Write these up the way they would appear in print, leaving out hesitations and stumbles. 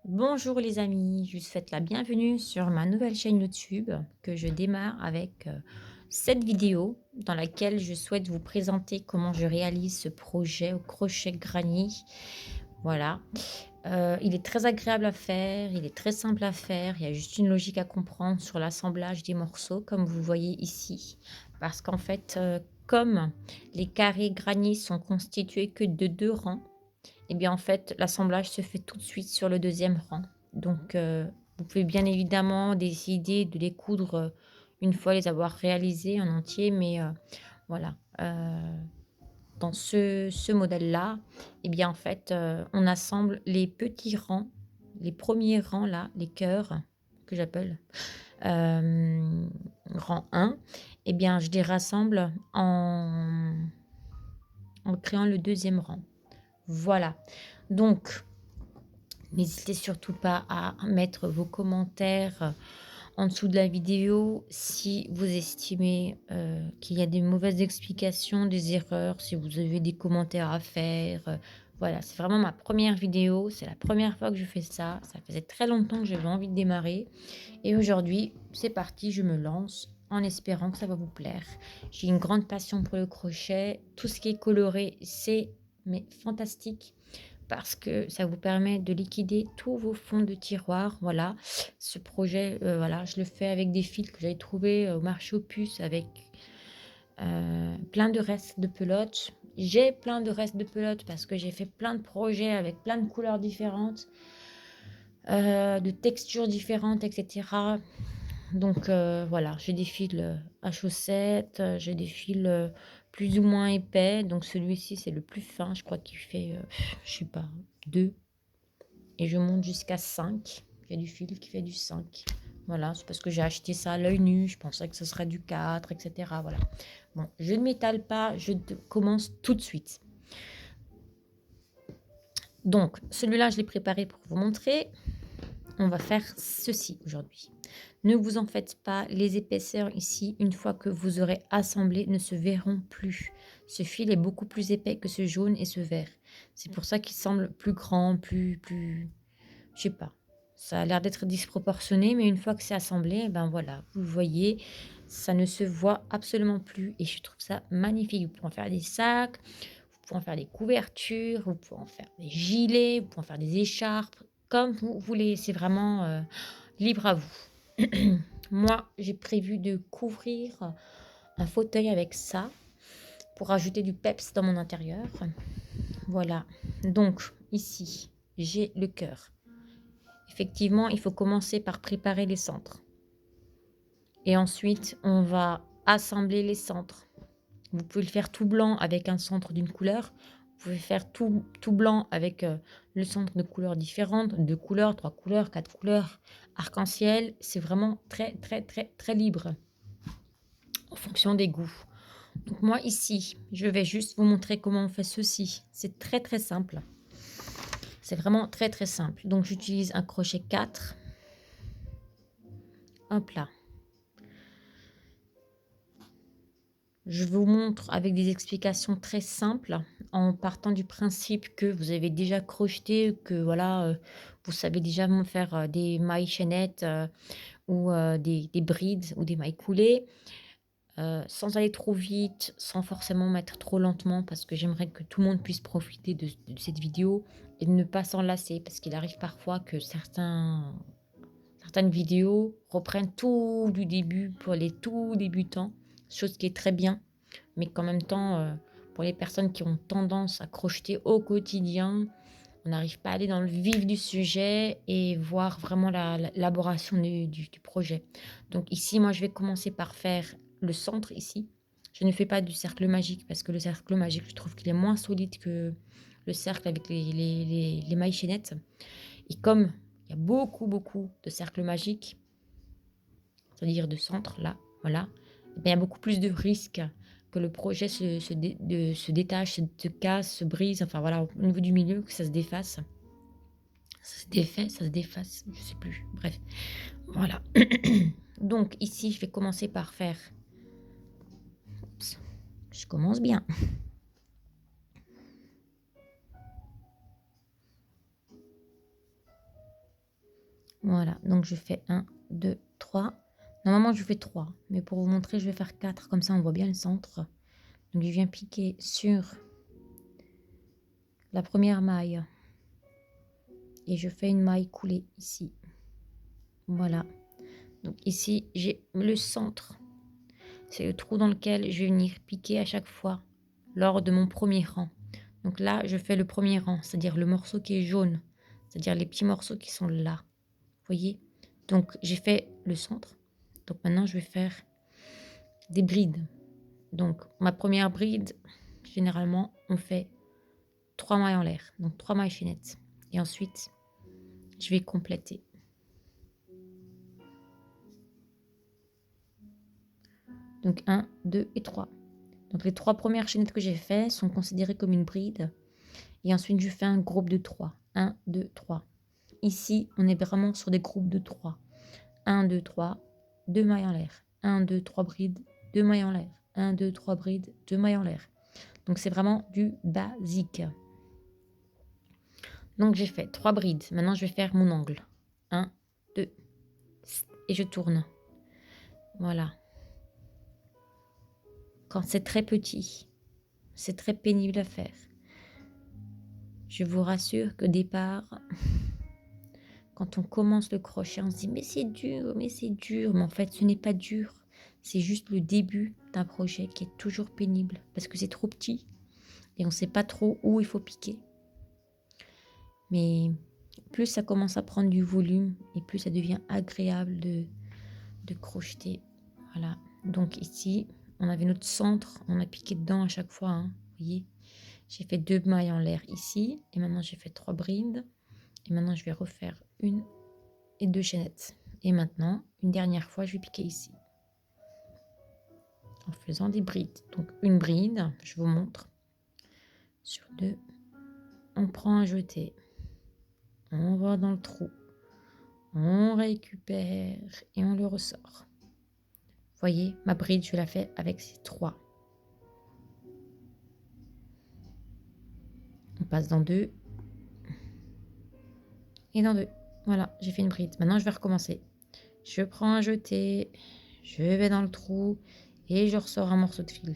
Bonjour les amis, je vous souhaite la bienvenue sur ma nouvelle chaîne YouTube que je démarre avec cette vidéo dans laquelle je souhaite vous présenter comment je réalise ce projet au crochet granny. Voilà. Il est très agréable à faire, il est très simple à faire, il y a juste une logique à comprendre sur l'assemblage des morceaux comme vous voyez ici. Parce qu'en fait, comme les carrés granny sont constitués que de deux rangs, et bien, en fait, l'assemblage se fait tout de suite sur le deuxième rang. Donc, vous pouvez bien évidemment décider de les coudre, une fois les avoir réalisés en entier, mais, voilà, dans ce modèle-là, et bien, en fait, on assemble les petits rangs, les premiers rangs là, les cœurs que j'appelle, rang 1, et bien, je les rassemble en créant le deuxième rang. Voilà. Donc n'hésitez surtout pas à mettre vos commentaires en dessous de la vidéo si vous estimez, qu'il y a des mauvaises explications, des erreurs, si vous avez des commentaires à faire, voilà, c'est vraiment ma première vidéo, c'est la première fois que je fais ça. Ça faisait très longtemps que j'avais envie de démarrer et aujourd'hui, c'est parti, je me lance en espérant que ça va vous plaire. J'ai une grande passion pour le crochet, tout ce qui est coloré, c'est mais fantastique parce que ça vous permet de liquider tous vos fonds de tiroir. Voilà, ce projet, voilà, je le fais avec des fils que j'avais trouvés au marché aux puces avec, plein de restes de pelote. J'ai plein de restes de pelote parce que j'ai fait plein de projets avec plein de couleurs différentes, de textures différentes et cetera. Donc voilà, j'ai des fils, à chaussettes, j'ai des fils, plus ou moins épais. Donc celui-ci, c'est le plus fin, je crois qu'il fait, je sais pas, 2. Et je monte jusqu'à 5. Il y a du fil qui fait du 5. Voilà, c'est parce que j'ai acheté ça à l'œil nu. Je pensais que ce serait du 4, etc. Voilà. Bon, je ne m'étale pas, commence tout de suite. Donc, celui-là, je l'ai préparé pour vous montrer. On va faire ceci aujourd'hui. Ne vous en faites pas, les épaisseurs ici, une fois que vous aurez assemblé, ne se verront plus. Ce fil est beaucoup plus épais que ce jaune et ce vert. C'est pour ça qu'il semble plus grand, je sais pas. Ça a l'air d'être disproportionné, mais une fois que c'est assemblé, ben voilà, vous voyez, ça ne se voit absolument plus et je trouve ça magnifique. Vous pouvez en faire des sacs, vous pouvez en faire des couvertures, vous pouvez en faire des gilets, vous pouvez en faire des écharpes, comme vous voulez. C'est vraiment libre à vous. Moi, j'ai prévu de couvrir un fauteuil avec ça pour ajouter du peps dans mon intérieur. Voilà. Donc, ici, j'ai le cœur. Effectivement, il faut commencer par préparer les centres et ensuite on va assembler les centres. Vous pouvez le faire tout blanc avec un centre d'une couleur. Vous pouvez faire tout blanc avec, le centre de couleurs différentes, 2 couleurs, 3 couleurs, 4 couleurs, arc-en-ciel. C'est vraiment très, très, très, très libre en fonction des goûts. Donc moi ici, je vais juste vous montrer comment on fait ceci. C'est très, très simple. C'est vraiment très, très simple. Donc j'utilise un crochet 4. Hop là. Je vous montre avec des explications très simples, en partant du principe que vous avez déjà crocheté, que voilà, vous savez déjà faire, des mailles chaînettes, ou des brides ou des mailles coulées, sans aller trop vite, sans forcément mettre trop lentement parce que j'aimerais que tout le monde puisse profiter de cette vidéo et de ne pas s'en lasser parce qu'il arrive parfois que certaines vidéos reprennent tout du début pour les tout débutants, chose qui est très bien. Mais qu'en même temps, pour les personnes qui ont tendance à crocheter au quotidien, on n'arrive pas à aller dans le vif du sujet et voir vraiment l'élaboration du projet. Donc ici, moi, je vais commencer par faire le centre ici. Je ne fais pas du cercle magique parce que le cercle magique, je trouve qu'il est moins solide que le cercle avec les mailles chaînettes. Et comme il y a beaucoup, beaucoup de cercles magiques, c'est-à-dire de centre, là, voilà, eh bien, il y a beaucoup plus de risques que le projet se détache, se casse, se brise, enfin voilà, au niveau du milieu, que ça se défasse. Ça se défait, ça se déface, je sais plus. Bref, voilà. Donc ici, je vais commencer par faire. Oups, je commence bien. Voilà, donc je fais un, 2, 3. Normalement, je fais 3, mais pour vous montrer, je vais faire 4. Comme ça, on voit bien le centre. Donc, je viens piquer sur la première maille et je fais une maille coulée ici. Voilà. Donc, ici, j'ai le centre. C'est le trou dans lequel je vais venir piquer à chaque fois lors de mon premier rang. Donc là, je fais le premier rang, c'est-à-dire le morceau qui est jaune, c'est-à-dire les petits morceaux qui sont là. Vous voyez? Donc, j'ai fait le centre. Donc, maintenant, je vais faire des brides. Donc, ma première bride, généralement, on fait 3 mailles en l'air, donc 3 mailles chaînettes. Et ensuite, je vais compléter. Donc, 1, 2 et 3. Donc, les 3 premières chaînettes que j'ai faites sont considérées comme une bride. Et ensuite, je fais un groupe de 3. 1, 2, 3. Ici, on est vraiment sur des groupes de 3. 1, 2, 3, 2 mailles en l'air. 1, 2, 3 brides, 2 mailles en l'air. 1, 2, 3 brides, 2 mailles en l'air. Donc, c'est vraiment du basique. Donc, j'ai fait 3 brides. Maintenant, je vais faire mon angle. 1, 2, et je tourne. Voilà. Quand c'est très petit, c'est très pénible à faire. Je vous rassure qu'au départ, quand on commence le crochet, on se dit mais c'est dur, mais c'est dur. Mais en fait, ce n'est pas dur. C'est juste le début d'un projet qui est toujours pénible parce que c'est trop petit et on ne sait pas trop où il faut piquer. Mais plus ça commence à prendre du volume et plus ça devient agréable de crocheter. Voilà. Donc ici, on avait notre centre, on a piqué dedans à chaque fois. Hein, vous voyez, j'ai fait 2 mailles en l'air ici et maintenant j'ai fait 3 brides. Et maintenant je vais refaire 1 et 2 chaînettes. Et maintenant, une dernière fois, je vais piquer ici. En faisant des brides. Donc une bride, je vous montre. Sur 2, on prend un jeté. On va dans le trou. On récupère et on le ressort. Vous voyez, ma bride, je la fais avec ces 3. On passe dans 2 et dans 2. Voilà, j'ai fait une bride. Maintenant, je vais recommencer. Je prends un jeté, je vais dans le trou et je ressors un morceau de fil.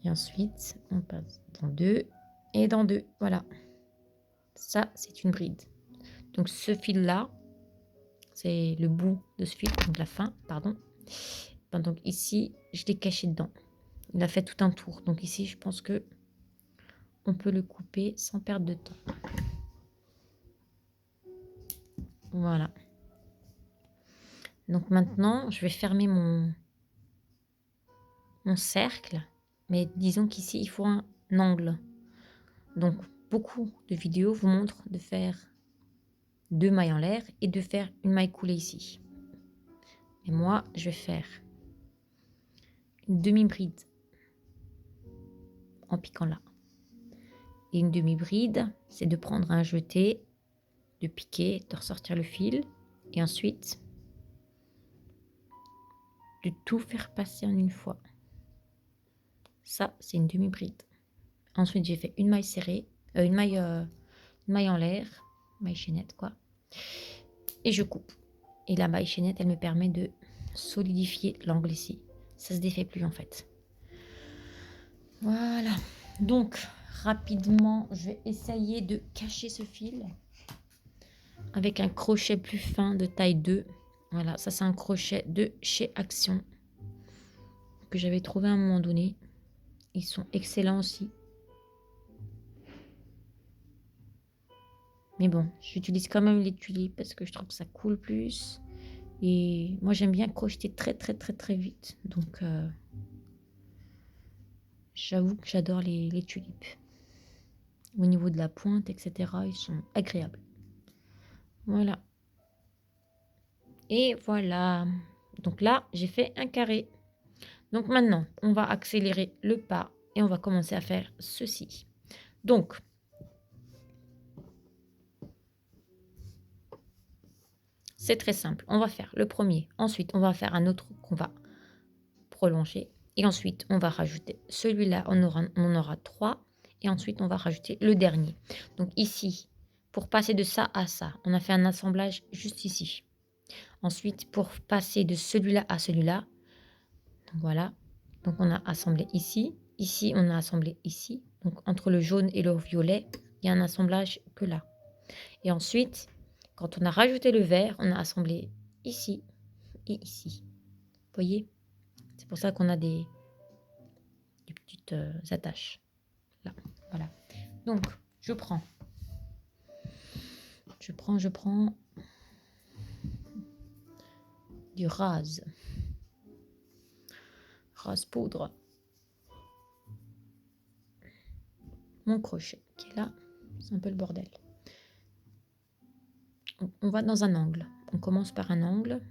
Et ensuite, on passe dans 2 et dans 2. Voilà. Ça, c'est une bride. Donc, ce fil-là, c'est le bout de ce fil, donc la fin, pardon. Ben, donc, ici, je l'ai caché dedans. Il a fait tout un tour. Donc, ici, je pense que on peut le couper sans perdre de temps. Voilà. Donc, maintenant, je vais fermer mon cercle. Mais disons qu'ici, il faut un angle. Donc, beaucoup de vidéos vous montrent de faire 2 mailles en l'air et de faire une maille coulée ici. Et moi, je vais faire une demi-bride en piquant là. Et une demi-bride, c'est de prendre un jeté, de piquer, de ressortir le fil et ensuite de tout faire passer en une fois. Ça, c'est une demi-bride. Ensuite, j'ai fait une maille serrée, une maille en l'air, maille chaînette quoi. Et je coupe. Et la maille chaînette, elle me permet de solidifier l'angle ici. Ça se défait plus en fait. Voilà. Donc, rapidement, je vais essayer de cacher ce fil avec un crochet plus fin de taille 2. Voilà, ça c'est un crochet de chez Action que j'avais trouvé à un moment donné. Ils sont excellents aussi. Mais bon, j'utilise quand même les tulipes parce que je trouve que ça coule plus. Et moi, j'aime bien crocheter très, très, très, très vite. Donc, j'avoue que j'adore les tulipes. Au niveau de la pointe, etc., ils sont agréables. Voilà. Et voilà. Donc là, j'ai fait un carré. Donc maintenant, on va accélérer le pas et on va commencer à faire ceci. Donc, c'est très simple. On va faire le premier. Ensuite, on va faire un autre qu'on va prolonger. Et ensuite, on va rajouter celui-là. On en aura 3. Et ensuite, on va rajouter le dernier. Donc ici, pour passer de ça à ça. On a fait un assemblage juste ici. Ensuite, pour passer de celui-là à celui-là, donc voilà. Donc on a assemblé ici. Ici, on a assemblé ici. Donc entre le jaune et le violet, il y a un assemblage que là. Et ensuite, quand on a rajouté le vert, on a assemblé ici et ici. Vous voyez? C'est pour ça qu'on a des petites attaches. Là, voilà. Donc, je prends du rase poudre, mon crochet qui est là, c'est un peu le bordel. On va dans un angle, on commence par un angle.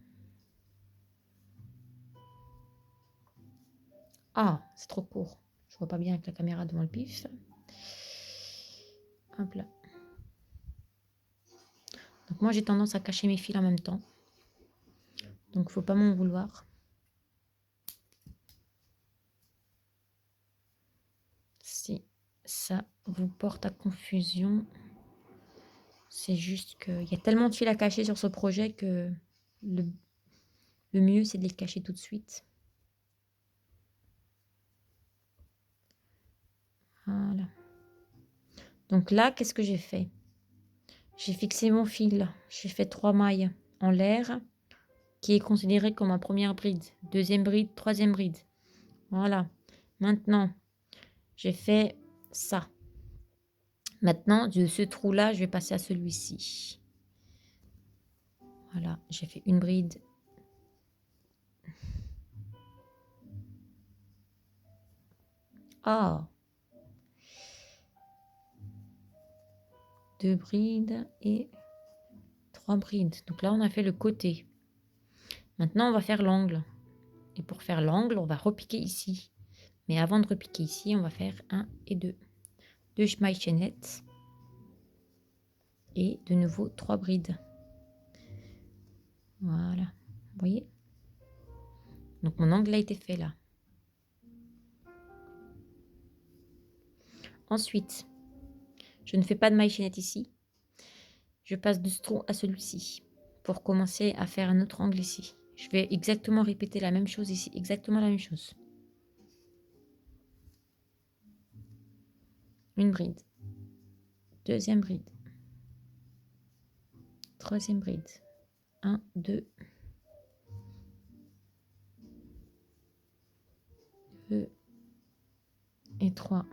Ah, c'est trop court, je vois pas bien avec la caméra devant le pif. Hop là. Donc moi j'ai tendance à cacher mes fils en même temps, donc faut pas m'en vouloir. Si ça vous porte à confusion, c'est juste qu'il y a tellement de fils à cacher sur ce projet que le mieux c'est de les cacher tout de suite. Voilà. Donc là, qu'est-ce que j'ai fait? J'ai fixé mon fil, j'ai fait 3 mailles en l'air, qui est considéré comme ma première bride, deuxième bride, troisième bride. Voilà. Maintenant, j'ai fait ça. Maintenant, de ce trou-là, je vais passer à celui-ci. Voilà, j'ai fait une bride. Ah! 2 brides et 3 brides. Donc là, on a fait le côté. Maintenant, on va faire l'angle. Et pour faire l'angle, on va repiquer ici. Mais avant de repiquer ici, on va faire 1 et 2. 2 mailles chaînettes. Et de nouveau 3 brides. Voilà. Vous voyez? Donc mon angle a été fait là. Ensuite, je ne fais pas de maille chaînette ici. Je passe de ce trou à celui-ci pour commencer à faire un autre angle ici. Je vais exactement répéter la même chose ici, exactement la même chose. Une bride, deuxième bride, troisième bride, 1, 2, 2 et 3.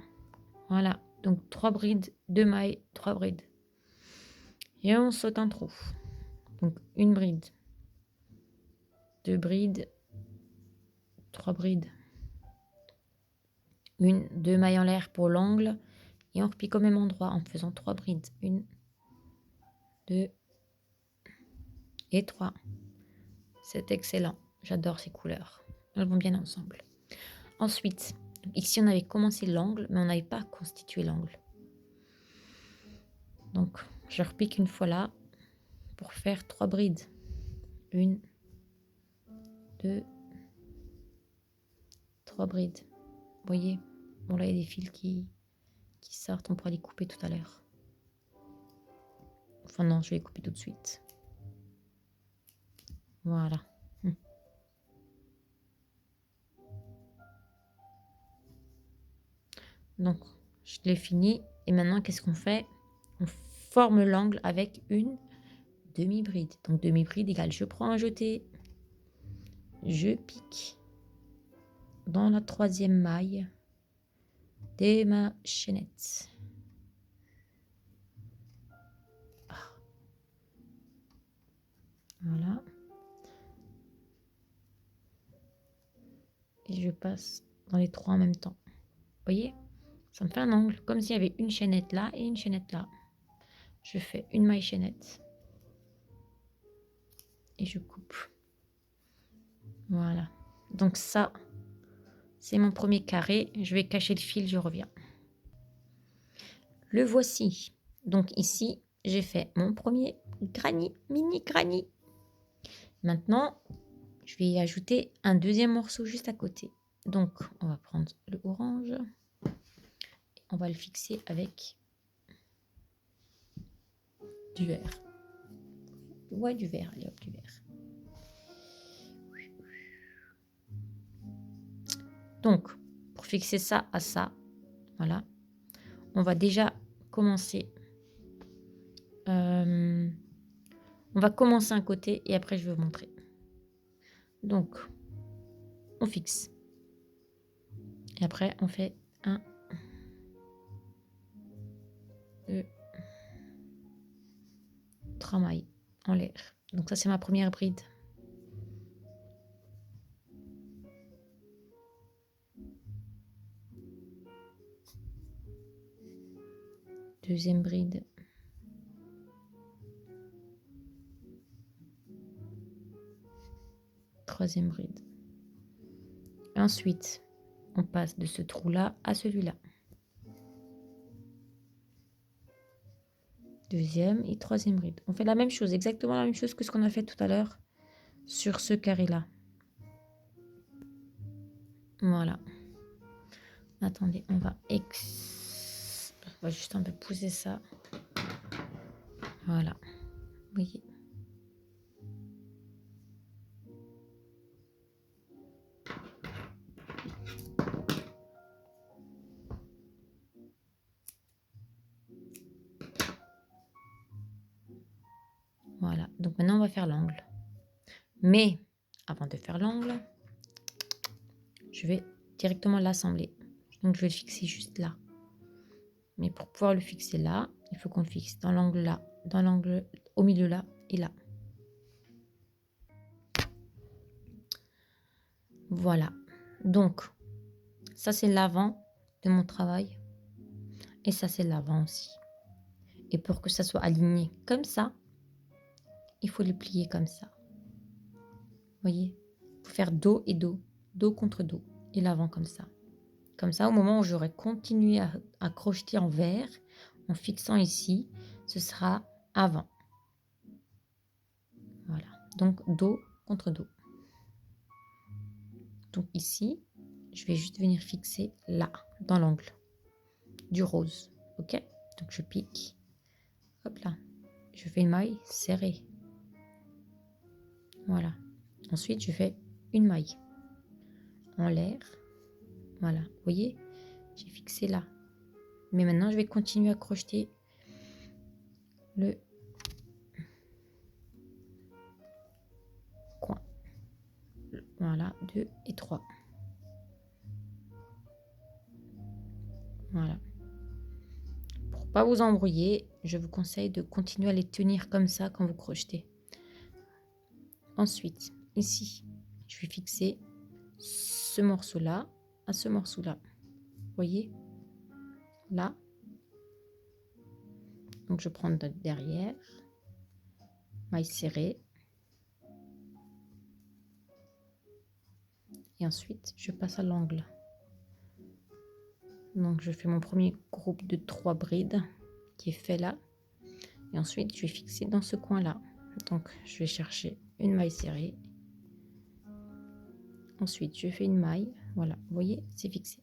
Voilà, donc 3 brides, 2 mailles, 3 brides. Et on saute un trou. Donc une bride, 2 brides, 3 brides. Une, 2 mailles en l'air pour l'angle. Et on repique au même endroit en faisant 3 brides. 1, 2 et 3. C'est excellent. J'adore ces couleurs. Elles vont bien ensemble. Ensuite, ici on avait commencé l'angle, mais on n'avait pas constitué l'angle. Donc, je repique une fois là pour faire 3 brides. 1, 2, 3 brides. Vous voyez? Bon, là, il y a des fils qui sortent. On pourra les couper tout à l'heure. Enfin, non, je vais les couper tout de suite. Voilà. Donc, je l'ai fini. Et maintenant, qu'est-ce qu'on fait? On forme l'angle avec une demi-bride. Donc, demi-bride égale, je prends un jeté. Je pique dans la troisième maille de ma chaînette. Voilà. Et je passe dans les 3 en même temps. Vous voyez? Ça me fait un angle, comme s'il y avait une chaînette là et une chaînette là. Je fais une maille chaînette. Et je coupe. Voilà. Donc ça, c'est mon premier carré. Je vais cacher le fil, je reviens. Le voici. Donc ici, j'ai fait mon premier granny, mini granny. Maintenant, je vais y ajouter un deuxième morceau juste à côté. Donc, on va prendre le orange. On va le fixer avec Du vert. Ouais, du vert, allez hop, du vert. Donc, pour fixer ça à ça, voilà, on va déjà commencer. On va commencer un côté et après je vais vous montrer. Donc, on fixe. Et après, on fait 1, 2, 3 mailles en l'air. Donc ça, c'est ma première bride. Deuxième bride. Troisième bride. Ensuite, on passe de ce trou-là à celui-là. Deuxième et troisième bride. On fait la même chose, exactement la même chose que ce qu'on a fait tout à l'heure sur ce carré-là. Voilà. Attendez, on va juste un peu pousser ça. Voilà. Vous voyez. Voilà. Donc maintenant, on va faire l'angle. Mais avant de faire l'angle, je vais directement l'assembler. Donc je vais le fixer juste là. Mais pour pouvoir le fixer là, il faut qu'on le fixe dans l'angle là, dans l'angle au milieu là et là. Voilà. Donc, ça c'est l'avant de mon travail. Et ça c'est l'avant aussi. Et pour que ça soit aligné comme ça, il faut le plier comme ça. Vous voyez? Il faut faire dos et dos, dos contre dos. Et l'avant comme ça. Comme ça, au moment où j'aurai continué à crocheter en vert, en fixant ici, ce sera avant. Voilà. Donc, dos contre dos. Donc ici, je vais juste venir fixer là, dans l'angle du rose. Ok? Donc je pique. Hop là. Je fais une maille serrée. Voilà. Ensuite, je fais une maille en l'air. Voilà. Vous voyez? J'ai fixé là. Mais maintenant, je vais continuer à crocheter le coin. Voilà. 2 et 3. Voilà. Pour pas vous embrouiller, je vous conseille de continuer à les tenir comme ça quand vous crochetez. Ensuite, ici, je vais fixer ce morceau-là à ce morceau-là. Vous voyez? Là. Donc, je prends derrière, maille serrée. Et ensuite, je passe à l'angle. Donc, je fais mon premier groupe de 3 brides qui est fait là. Et ensuite, je vais fixer dans ce coin-là. Donc, je vais chercher une maille serrée. Ensuite, je fais une maille. Voilà, vous voyez, c'est fixé.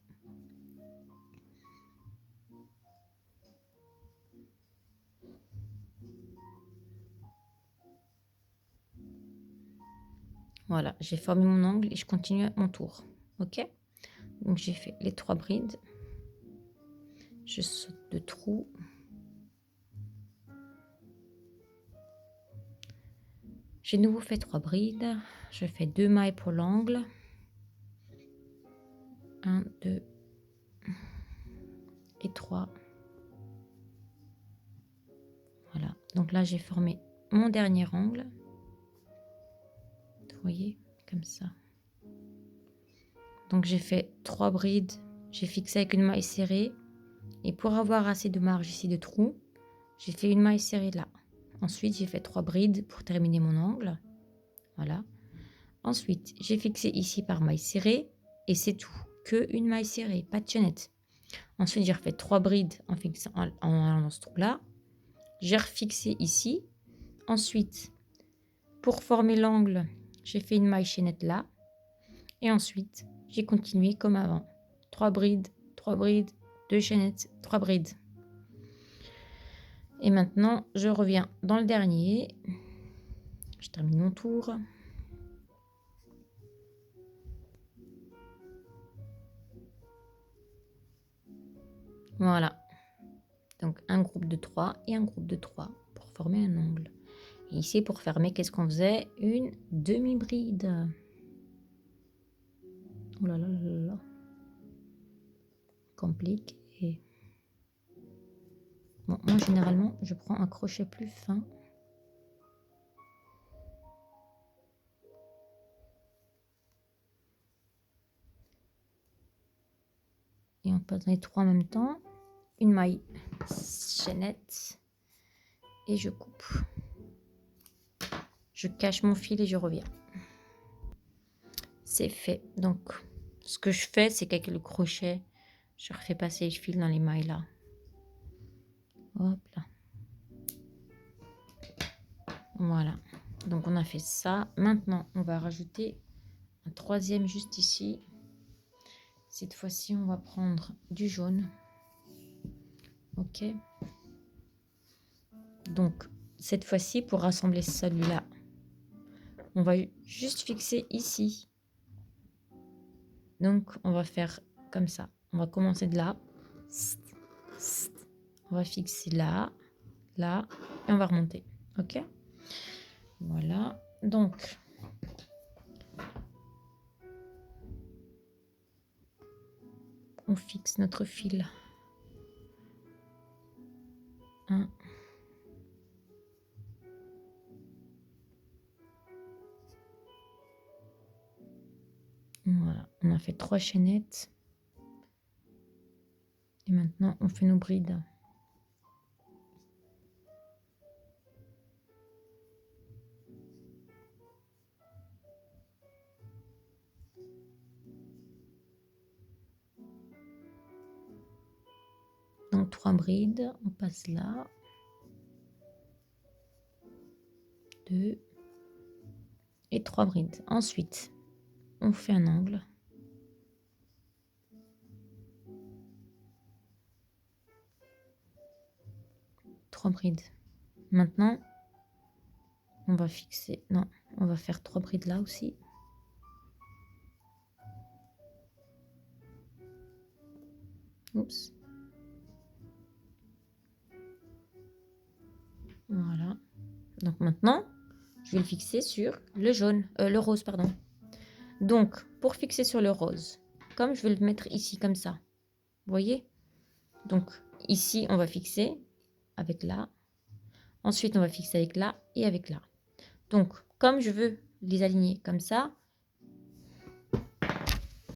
Voilà, j'ai formé mon angle et je continue à mon tour. Ok? Donc, j'ai fait les 3 brides. Je saute de trou. J'ai de nouveau fait 3 brides. Je fais 2 mailles pour l'angle. 1, 2 et 3. Voilà. Donc là, j'ai formé mon dernier angle. Vous voyez, comme ça. Donc j'ai fait 3 brides. J'ai fixé avec une maille serrée. Et pour avoir assez de marge ici de trou, j'ai fait une maille serrée là. Ensuite, j'ai fait 3 brides pour terminer mon angle. Voilà. Ensuite, j'ai fixé ici par maille serrée. Et c'est tout. Que une maille serrée, pas de chaînette. Ensuite, j'ai refait 3 brides en fixant en allant dans ce trou-là. J'ai refixé ici. Ensuite, pour former l'angle, j'ai fait une maille chaînette là. Et ensuite, j'ai continué comme avant. 3 brides, 2 chaînettes, 3 brides. Et maintenant, je reviens dans le dernier. Je termine mon tour. Voilà. Donc, un groupe de 3 et un groupe de 3 pour former un angle. Et ici, pour fermer, qu'est-ce qu'on faisait? Une demi-bride. Oh là là là là là. Compliqué. Bon, moi, généralement, je prends un crochet plus fin. Et on passe les 3 en même temps. Une maille chaînette. Et je coupe. Je cache mon fil et je reviens. C'est fait. Donc, ce que je fais, c'est qu'avec le crochet, je refais passer le fil dans les mailles là. Hop là. Voilà. Donc, on a fait ça. Maintenant, on va rajouter un troisième juste ici. Cette fois-ci, on va prendre du jaune. Ok. Donc, cette fois-ci, pour rassembler celui-là, on va juste fixer ici. Donc, on va faire comme ça. On va commencer de là. On va fixer là, là, et on va remonter. Ok? Voilà. Donc, on fixe notre fil. 1. Voilà. On a fait 3 chaînettes. Et maintenant, on fait nos brides. Donc 3 brides, on passe là. 2 et 3 brides. Ensuite, on fait un angle. Trois brides. Maintenant, on va fixer. Non, on va faire 3 brides là aussi. Oups. Voilà. Donc maintenant, je vais le fixer sur le jaune, le rose, pardon. Donc, pour fixer sur le rose, comme je vais le mettre ici comme ça, vous voyez? Donc, ici, on va fixer avec là. Ensuite, on va fixer avec là et avec là. Donc, comme je veux les aligner comme ça,